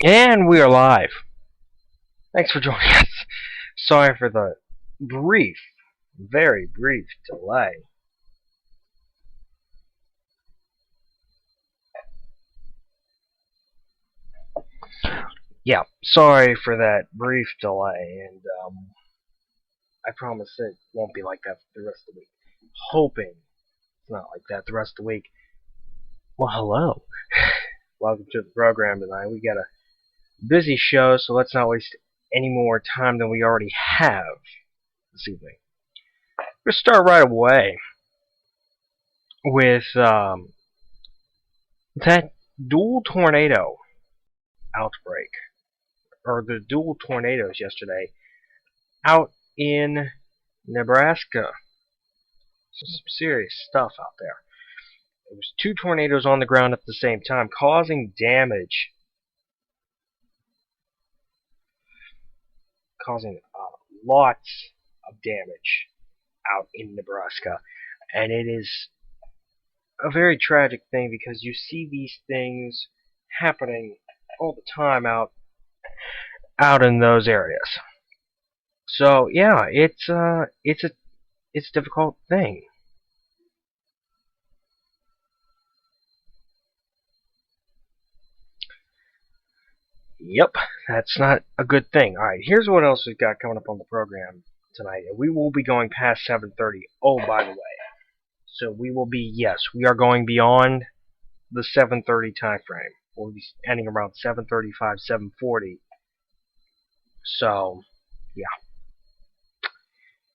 And we are live. Thanks for joining us. Sorry for the brief, very brief delay. Yeah, sorry for that brief delay, and I promise it won't be like that the rest of the week. Hoping it's not like that the rest of the week. Well, hello. Welcome to the program tonight. We got a busy show, so let's not waste any more time than we already have this evening. We'll start right away with that dual tornado outbreak, or the dual tornadoes yesterday out in Nebraska. Some serious stuff out there. There was 2 tornadoes on the ground at the same time, causing damage, causing lots of damage out in Nebraska. And it is a very tragic thing because you see these things happening all the time out in those areas. So yeah, it's a difficult thing. Yep, that's not a good thing. Alright, here's what else we've got coming up on the program tonight. We will be going past 7:30. Oh, by the way. So we will be, yes, we are going beyond the 7:30 time frame. We'll be ending around 7:35, 7:40. So, yeah.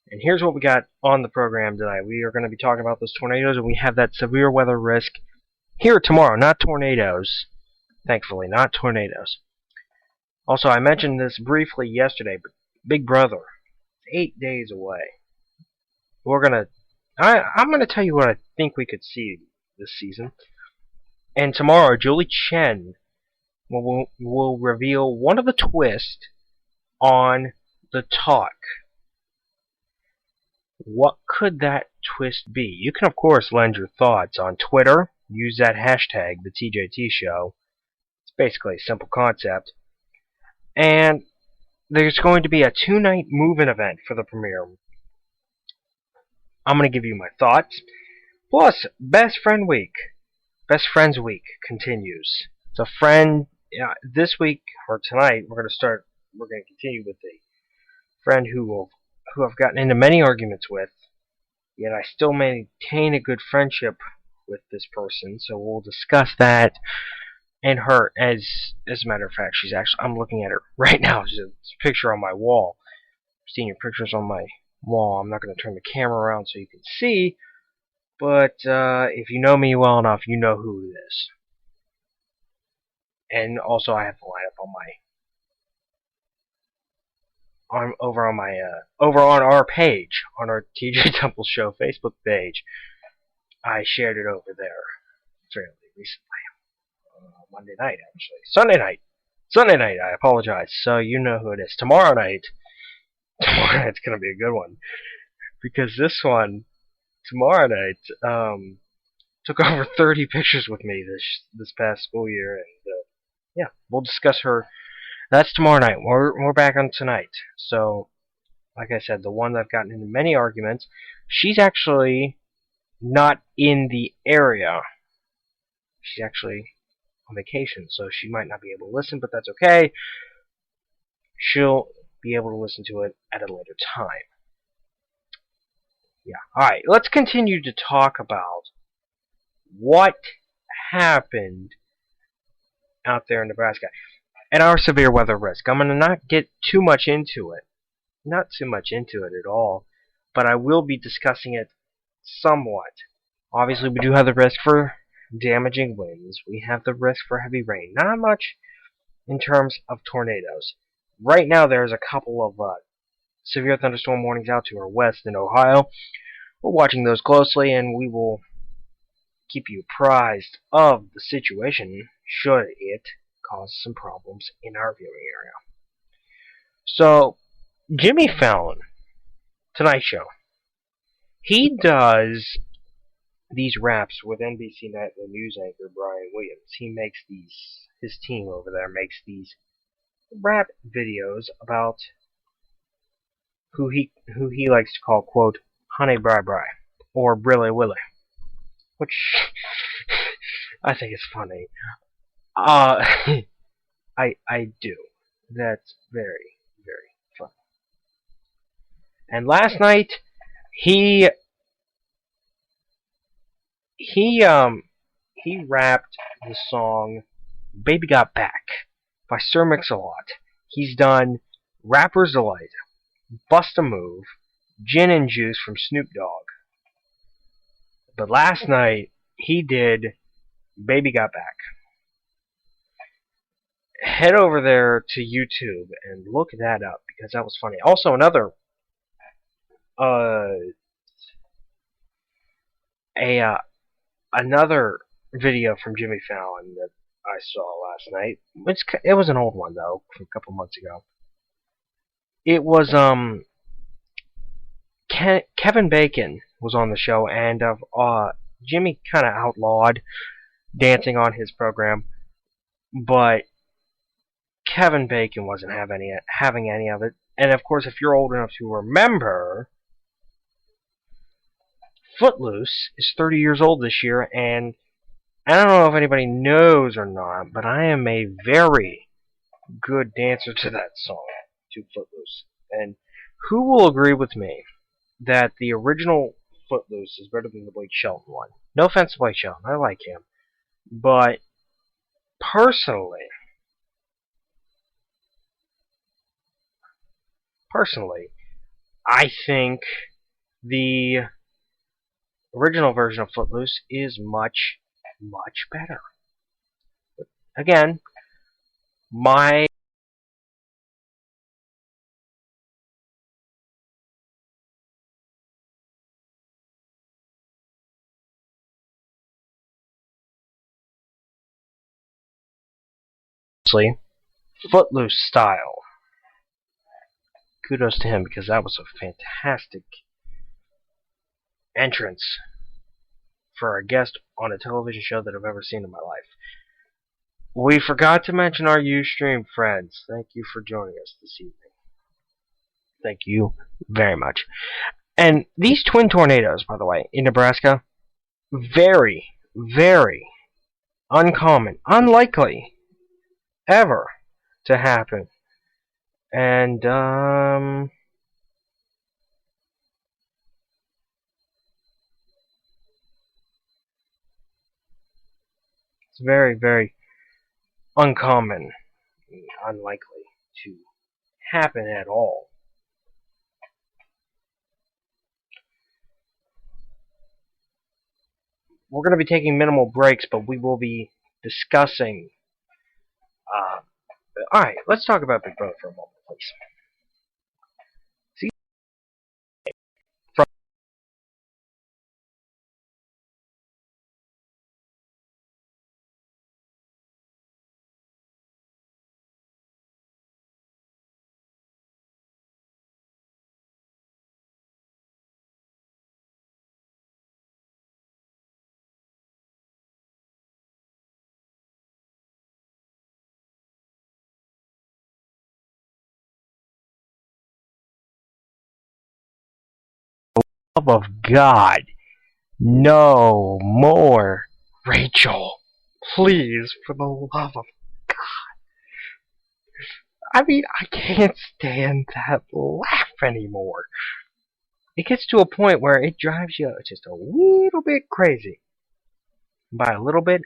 And here's what we got on the program tonight. We are going to be talking about those tornadoes, and we have that severe weather risk here tomorrow. Not tornadoes. Thankfully, not tornadoes. Also, I mentioned this briefly yesterday, but Big Brother, 8 days away. I'm gonna tell you what I think we could see this season. And tomorrow, Julie Chen will reveal one of the twists on the talk. What could that twist be? You can, of course, lend your thoughts on Twitter. Use that hashtag, the TJT Show. It's basically a simple concept. And there's going to be a 2-night move-in event for the premiere. I'm going to give you my thoughts. Plus, Best Friends Week continues. It's a friend, this week, or tonight, we're going to continue with a friend who I've gotten into many arguments with, yet I still maintain a good friendship with this person, so we'll discuss that. And her, as a matter of fact, I'm looking at her right now. There's a picture on my wall. I've seen your pictures on my wall. I'm not going to turn the camera around so you can see, but if you know me well enough, you know who it is. And also, I have the lineup over on our page, on our TJ Temple Show Facebook page. I shared it over there fairly recently. Monday night, actually. Sunday night, I apologize. So you know who it is. Tomorrow night's going to be a good one. Because this one, tomorrow night, took over 30 pictures with me this past school year. And yeah, we'll discuss her. That's tomorrow night. We're back on tonight. So, like I said, the one that I've gotten into many arguments, she's actually not in the area. She's actually on vacation, so she might not be able to listen, but that's okay. She'll be able to listen to it at a later time. Yeah. Alright, let's continue to talk about what happened out there in Nebraska and our severe weather risk. I'm going to not get too much into it. Not too much into it at all, but I will be discussing it somewhat. Obviously, we do have the risk for damaging winds. We have the risk for heavy rain. Not much in terms of tornadoes. Right now, there's a couple of severe thunderstorm warnings out to our west in Ohio. We're watching those closely, and we will keep you apprised of the situation should it cause some problems in our viewing area. So, Jimmy Fallon, Tonight Show, he does these raps with NBC Nightly News anchor Brian Williams. He makes his team over there makes these rap videos about who he likes to call, quote, Honey Bri Bri, or Brilly Willy, which I think is funny. I do. That's very, very funny. And last night, he rapped the song "Baby Got Back" by Sir Mix-a-Lot. He's done "Rapper's Delight," "Bust a Move," "Gin and Juice" from Snoop Dogg. But last night, he did "Baby Got Back." Head over there to YouTube and look that up because that was funny. Also, another another video from Jimmy Fallon that I saw last night. It was an old one though, from a couple months ago. It was Kevin Bacon was on the show, and Jimmy kind of outlawed dancing on his program, but Kevin Bacon wasn't having any of it. And of course, if you're old enough to remember, Footloose is 30 years old this year, and I don't know if anybody knows or not, but I am a very good dancer to that song, to Footloose. And who will agree with me that the original Footloose is better than the Blake Shelton one? No offense to Blake Shelton, I like him. But personally, I think the original version of Footloose is much, much better. But again, my Footloose style. Kudos to him because that was a fantastic entrance for a guest on a television show that I've ever seen in my life. We forgot to mention our Ustream friends. Thank you for joining us this evening. Thank you very much. And these twin tornadoes, by the way, in Nebraska, very, very uncommon, unlikely ever to happen. And it's very, very uncommon, unlikely to happen at all. We're going to be taking minimal breaks, but we will be discussing. Alright, let's talk about Big Brother for a moment, please. Love of God, no more Rachel. Please, for the love of God. I mean, I can't stand that laugh anymore. It gets to a point where it drives you just a little bit crazy. By a little bit,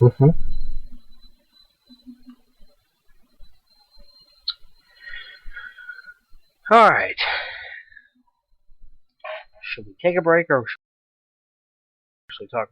Mhm. Alright. Should we take a break or should we actually talk?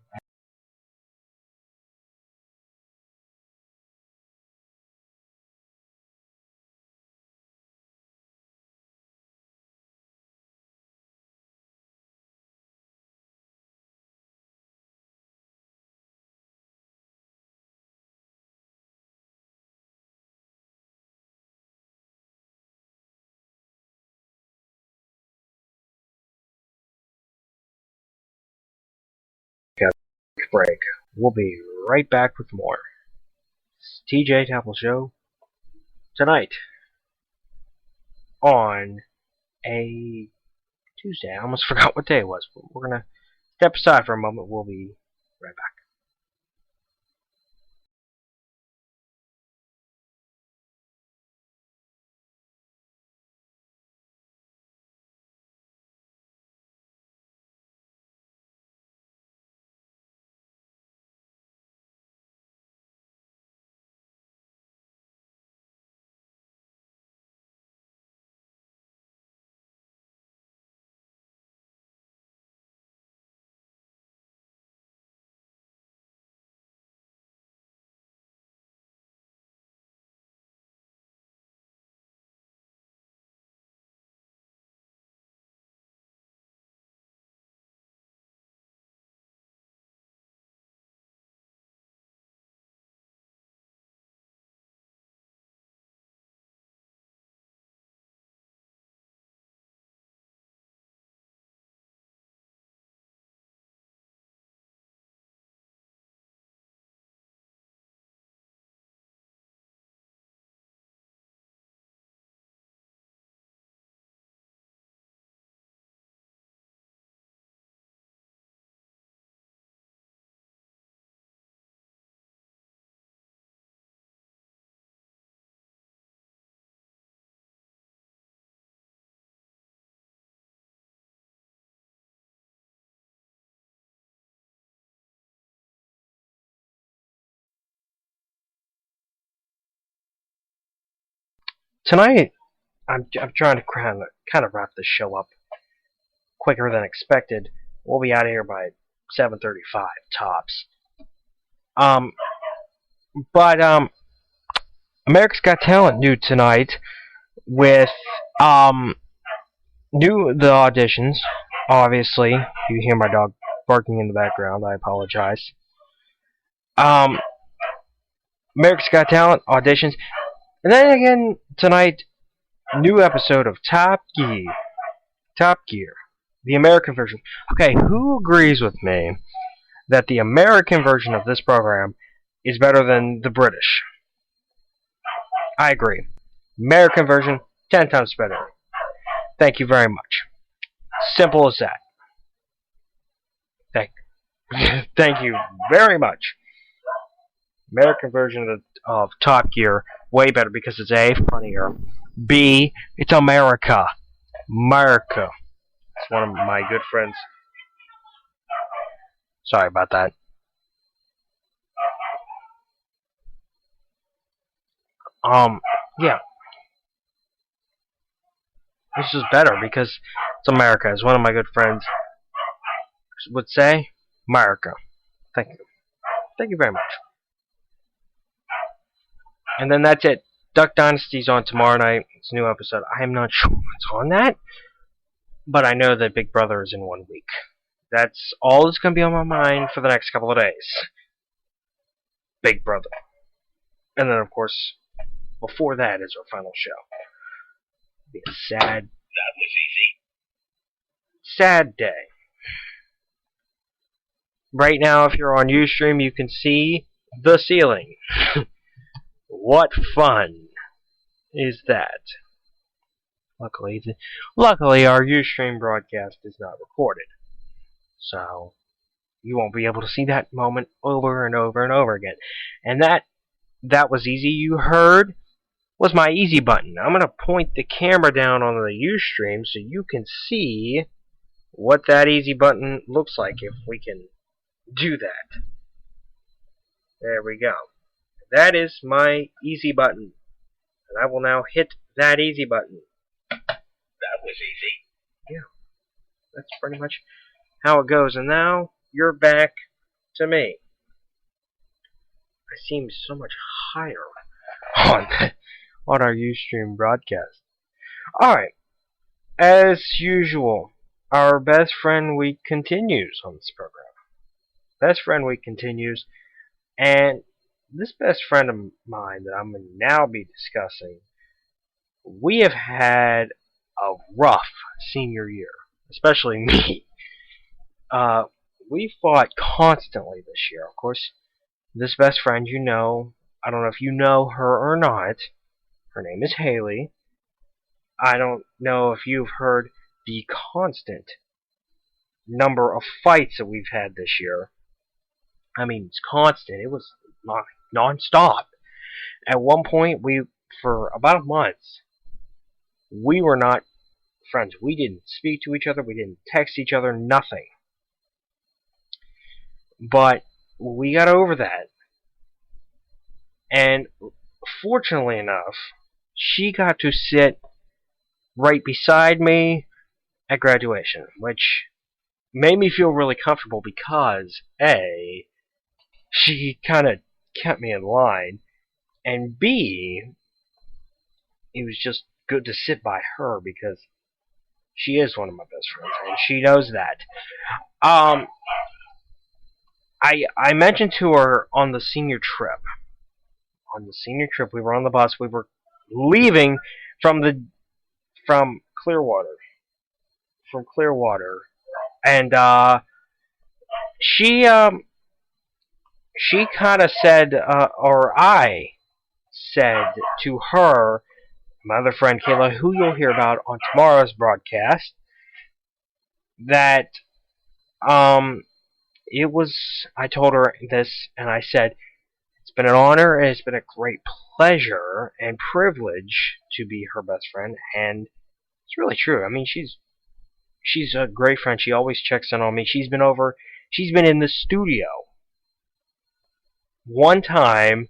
Break. We'll be right back with more. It's TJ Temple Show tonight on a Tuesday. I almost forgot what day it was, but we're gonna step aside for a moment. We'll be right back. Tonight, I'm trying to kind of wrap this show up quicker than expected. We'll be out of here by 7:35 tops. Um, but America's Got Talent new tonight with new the auditions. Obviously, you hear my dog barking in the background. I apologize. Um, America's Got Talent auditions, and then again tonight, new episode of Top Gear. Top Gear, the American version. Okay, who agrees with me that the American version of this program is better than the British? I agree. American version, 10 times better. Thank you very much. Simple as that. Thank, thank you very much. American version of Top Gear, way better because it's A, funnier. B, it's America. America. It's one of my good friends. Sorry about that. Yeah. This is better because it's America, as one of my good friends would say. America. Thank you. Thank you very much. And then that's it. Duck Dynasty's on tomorrow night. It's a new episode. I am not sure what's on that, but I know that Big Brother is in 1 week. That's all that's going to be on my mind for the next couple of days. Big Brother. And then, of course, before that is our final show. It'll be a sad, sad day. Right now, if you're on Ustream, you can see the ceiling. What fun is that? Luckily, our Ustream broadcast is not recorded. So, you won't be able to see that moment over and over and over again. And that was easy. You heard was my easy button. I'm going to point the camera down on the Ustream so you can see what that easy button looks like if we can do that. There we go. That is my easy button. And I will now hit that easy button. That was easy. Yeah, that's pretty much how it goes. And now you're back to me. I seem so much higher on our Ustream broadcast. Alright, as usual, our Best Friend Week continues on this program. Best Friend Week continues, and this best friend of mine that I'm going to now be discussing, we have had a rough senior year, especially me. We fought constantly this year. Of course, this best friend, you know, I don't know if you know her or not. Her name is Haley. I don't know if you've heard the constant number of fights that we've had this year. I mean, it's constant. It was non-stop. At one point, for about a month, we were not friends. We didn't speak to each other. We didn't text each other. Nothing. But we got over that. And fortunately enough, she got to sit right beside me at graduation, which made me feel really comfortable because, A, she kind of kept me in line, and B, it was just good to sit by her because she is one of my best friends, and she knows that. I mentioned to her on the senior trip. On the senior trip, we were on the bus. We were leaving from Clearwater, and she kind of said, or I said to her, my other friend Kayla, who you'll hear about on tomorrow's broadcast, that it was. I told her this, and I said, it's been an honor, and it's been a great pleasure and privilege to be her best friend, and it's really true. I mean, she's a great friend. She always checks in on me. She's been in the studio. One time,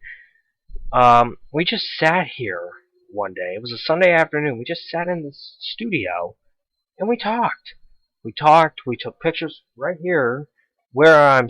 we just sat here one day. It was a Sunday afternoon. We just sat in the studio, and we talked. We took pictures right here where I'm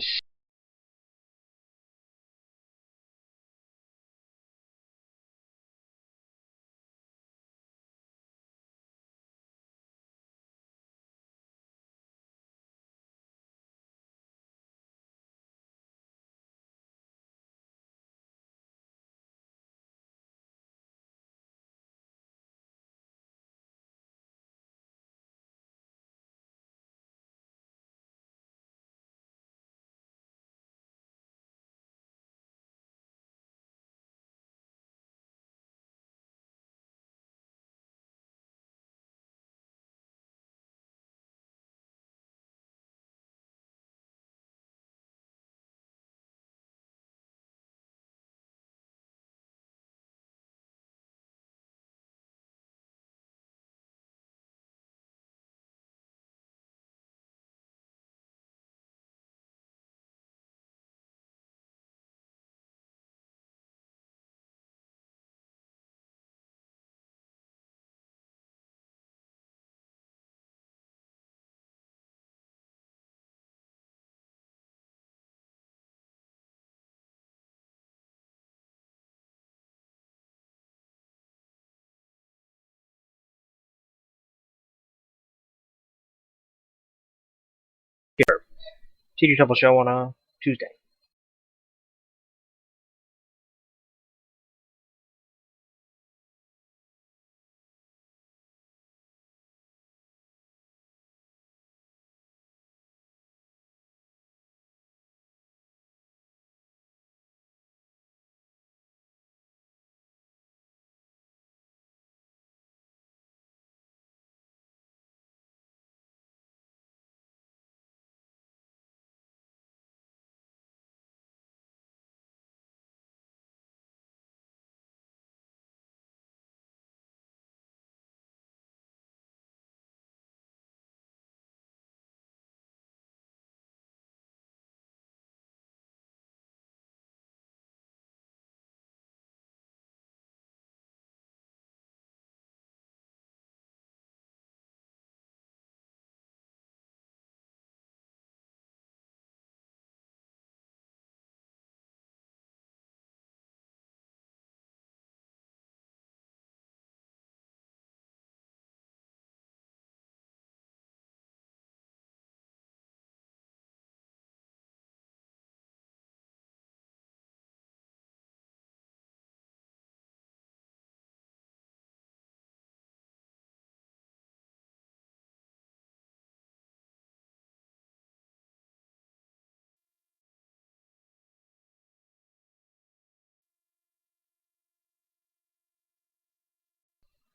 here. TJ Double Show on a Tuesday.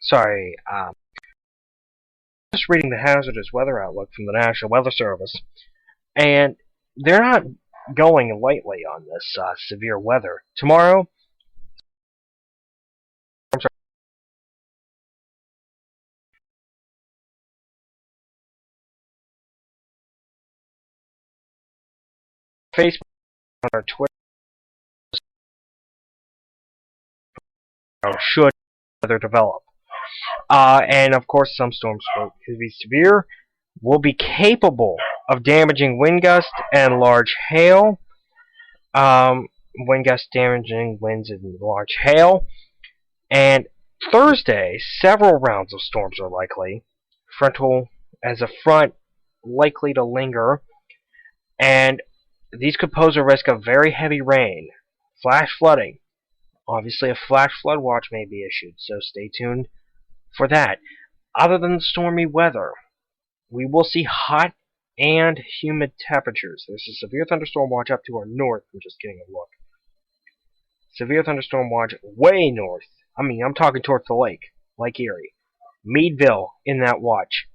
sorry, just reading the hazardous weather outlook from the National Weather Service, and they're not going lightly on this severe weather. Tomorrow, Facebook, on our Twitter, should weather develop. And of course, some storms will be severe, will be capable of damaging wind gusts and large hail. Wind gusts damaging winds and large hail. And Thursday, several rounds of storms are likely. Frontal as a front likely to linger, and these could pose a risk of very heavy rain, flash flooding. Obviously, a flash flood watch may be issued, so stay tuned for that. Other than the stormy weather, we will see hot and humid temperatures. There's a severe thunderstorm watch up to our north. I'm just getting a look. Severe thunderstorm watch way north. I mean, I'm talking towards the lake, Lake Erie. Meadville in that watch.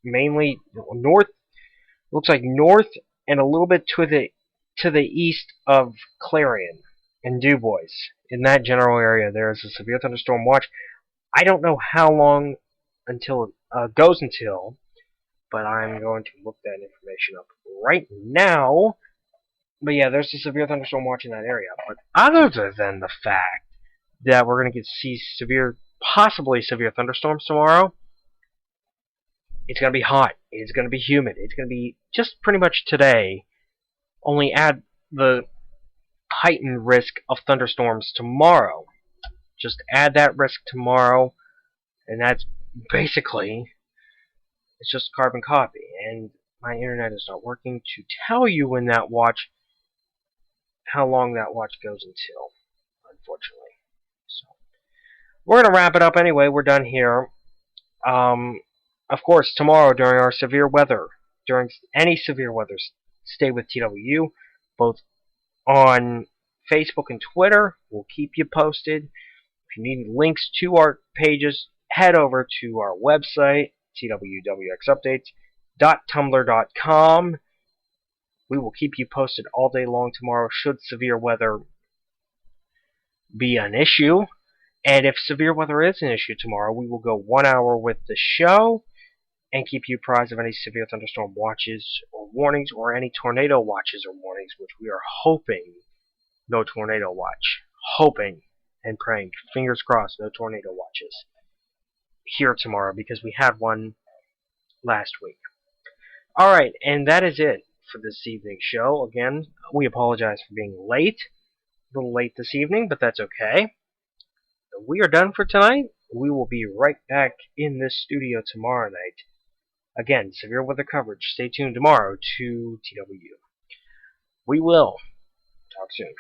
Mainly north. Looks like north and a little bit to the east of Clarion and DuBois. In that general area, there is a severe thunderstorm watch. I don't know how long until it goes until, but I'm going to look that information up right now. But yeah, there's a severe thunderstorm watch in that area. But other than the fact that we're going to see possibly severe thunderstorms tomorrow, it's going to be hot. It's going to be humid. It's going to be just pretty much today. Only add the heightened risk of thunderstorms tomorrow. Just add that risk tomorrow, and that's basically, it's just carbon copy. And my internet is not working to tell you when that watch, how long that watch goes until, unfortunately. So we're going to wrap it up anyway. We're done here. Of course, tomorrow during our severe weather, during any severe weather, stay with TWU, both on Facebook and Twitter. We'll keep you posted. If you need links to our pages, head over to our website, twwxupdates.tumblr.com. We will keep you posted all day long tomorrow should severe weather be an issue. And if severe weather is an issue tomorrow, we will go 1 hour with the show and keep you apprised of any severe thunderstorm watches or warnings, or any tornado watches or warnings, which we are hoping no tornado watch. Hoping and praying, fingers crossed, no tornado watches here tomorrow, because we had one last week. Alright, and that is it for this evening's show. Again, we apologize for being late. A little late this evening, but that's okay. We are done for tonight. We will be right back in this studio tomorrow night. Again, severe weather coverage. Stay tuned tomorrow to TWU. We will talk soon.